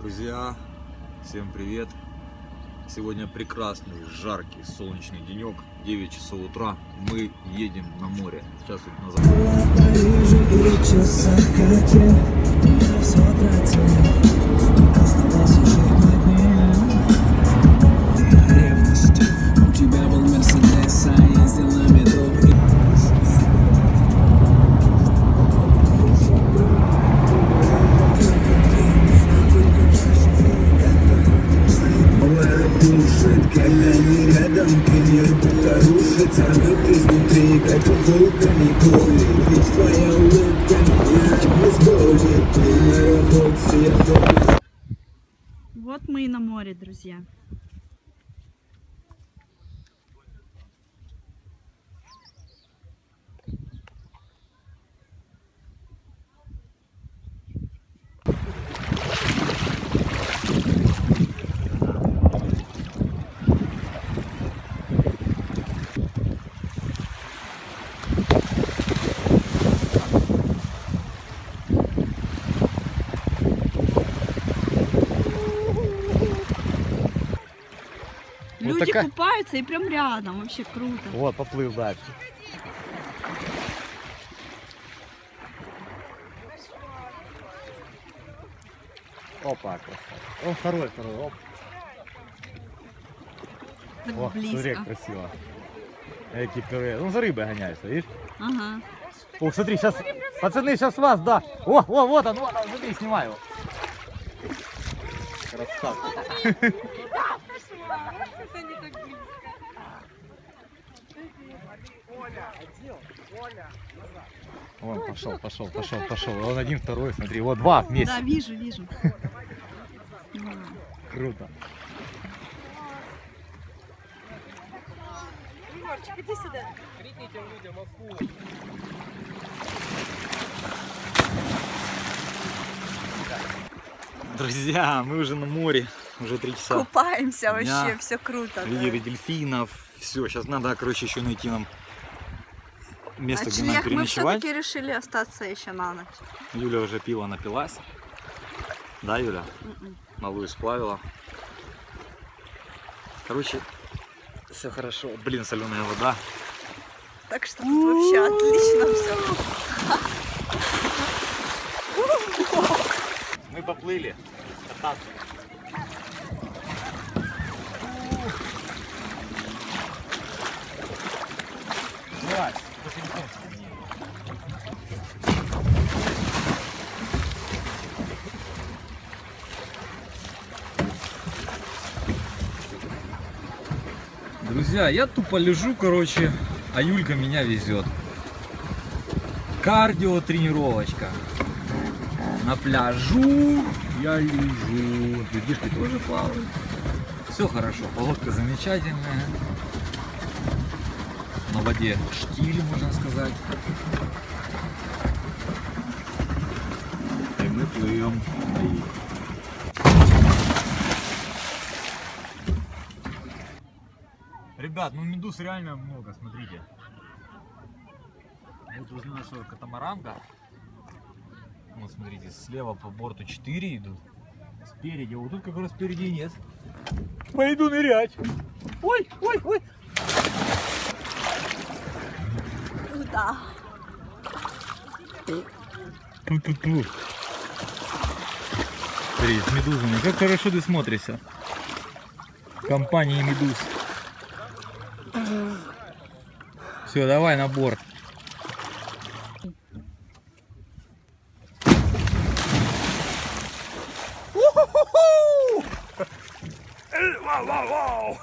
Друзья, всем привет! Сегодня прекрасный, жаркий, солнечный денек, 9 часов утра, мы едем на море. Сейчас вот У тебя был Мерседес, а ездил на метро. Душит, когда не рядом, тренер порушится, рвет изнутри, как иголка Николи. Ведь твоя улыбка меня без боли, ты на работе, я дома. Вот мы и на море, друзья. Вот Люди такая... купаются и прям рядом, вообще круто. Вот, поплыл дальше. Опа, красавец. О, второй, оп. Так О, близко. смотри, как красиво. Эти пюре. Ну, за рыбой гоняются, видишь? Ага. О, смотри, сейчас, пацаны, сейчас вас, да. О, вот он, смотри, снимаю его. Красавчик. Вон, пошел. Он один, второй, смотри, вот два вместе. Да, вижу. Круто. Егорчик, иди сюда. Друзья, мы уже на море, уже 3 часа. Купаемся дня. вообще, все круто. Видели дельфинов, все. Сейчас надо, короче, еще найти нам место, где нам Ночлег, мы переночевать. все-таки решили остаться еще на ночь. Юля уже пиво напилась. Да, Юля? М-м. Малую сплавила. Короче, все хорошо. Блин, соленая вода. Так что тут вообще отлично все. Мы поплыли кататься. Давай, по телефону сними. Друзья, я тупо лежу, короче, а Юлька меня везет. Кардио-тренировочка. На пляжу я лежу. Детишки тоже плавают. Все хорошо, погодка замечательная. На воде штиль, можно сказать. И мы плывем. Ребят, ну медуз реально много, смотрите. Вот узнал, что катамаранка. Вот смотрите, слева по борту 4 идут. Спереди, вот тут как раз впереди нет. Пойду нырять. Ой. Куда? Ту-ту-ту. Смотри, с медузами. Как хорошо ты смотришься. В компании медуз. Все, давай на борт. Вау!